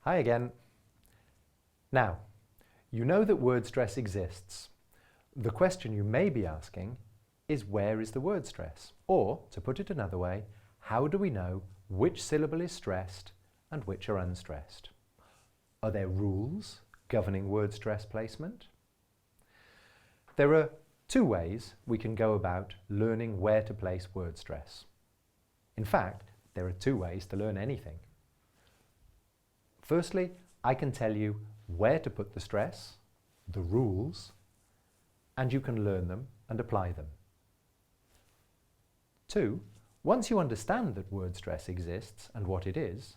Hi again. Now, you know that word stress exists. The question you may be asking is, where is the word stress? Or, to put it another way, how do we know which syllable is stressed and which are unstressed? Are there rules governing word stress placement? There are two ways we can go about learning where to place word stress. In fact, there are two ways to learn anything. Firstly, I can tell you where to put the stress, the rules, and you can learn them and apply them. Two, once you understand that word stress exists and what it is,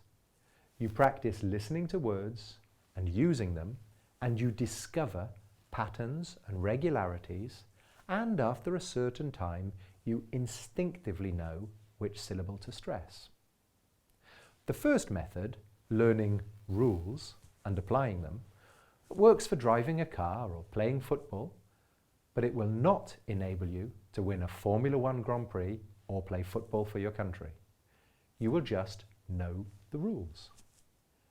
you practice listening to words and using them, and you discover patterns and regularities, and after a certain time you instinctively know which syllable to stress. The first method, learning rules and applying them, works for driving a car or playing football, but it will not enable you to win a Formula One Grand Prix or play football for your country. You will just know the rules.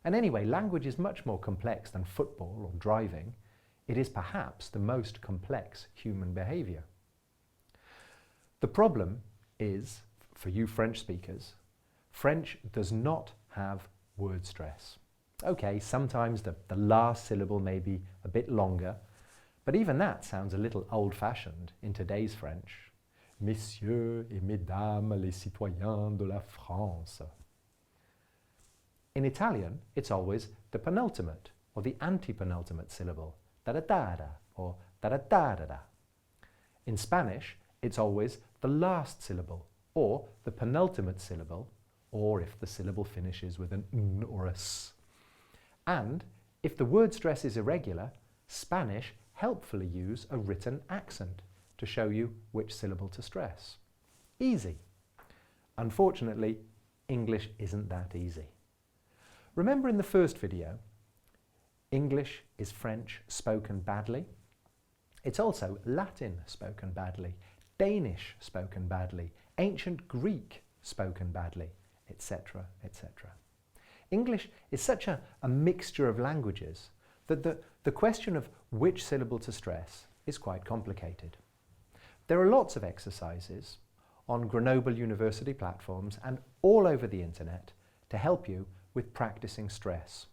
And anyway, language is much more complex than football or driving. It is perhaps the most complex human behaviour. The problem is, for you French speakers, French does not have word stress. Okay, sometimes the last syllable may be a bit longer, but even that sounds a little old-fashioned in today's French. Messieurs et mesdames les citoyens de la France. In Italian, it's always the penultimate or the antepenultimate syllable, da-da-da-da or da-da-da-da-da. In Spanish, it's always the last syllable or the penultimate syllable, or if the syllable finishes with an n or a s. And if the word stress is irregular, Spanish helpfully use a written accent to show you which syllable to stress. Easy. Unfortunately, English isn't that easy. Remember in the first video, English is French spoken badly. It's also Latin spoken badly, Danish spoken badly, ancient Greek spoken badly, etc., etc. English is such a mixture of languages that the question of which syllable to stress is quite complicated. There are lots of exercises on Grenoble University platforms and all over the internet to help you with practicing stress.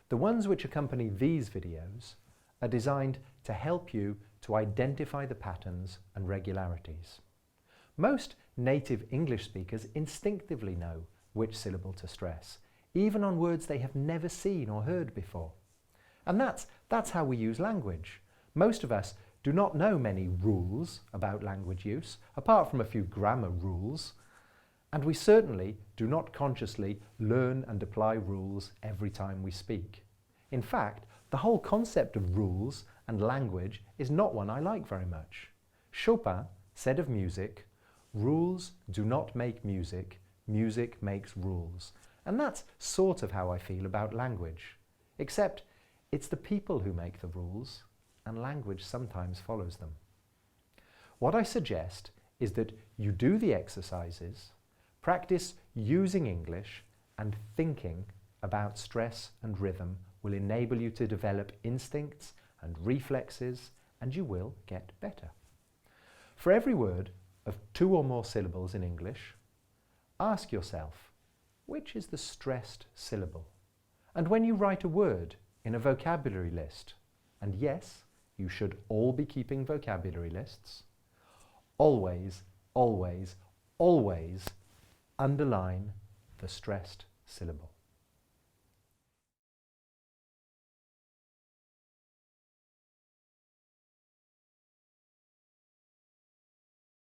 The ones which accompany these videos are designed to help you to identify the patterns and regularities. Most native English speakers instinctively know which syllable to stress, even on words they have never seen or heard before. And that's how we use language. Most of us do not know many rules about language use, apart from a few grammar rules, and we certainly do not consciously learn and apply rules every time we speak. In fact, the whole concept of rules and language is not one I like very much. Chopin said of music, "Rules do not make music, music makes rules." And that's sort of how I feel about language, except it's the people who make the rules, and language sometimes follows them. What I suggest is that you do the exercises, practice using English, and thinking about stress and rhythm will enable you to develop instincts and reflexes, and you will get better. For every word of 2 or more syllables in English, ask yourself, which is the stressed syllable? And when you write a word in a vocabulary list, and yes, you should all be keeping vocabulary lists, always, always, always underline the stressed syllable.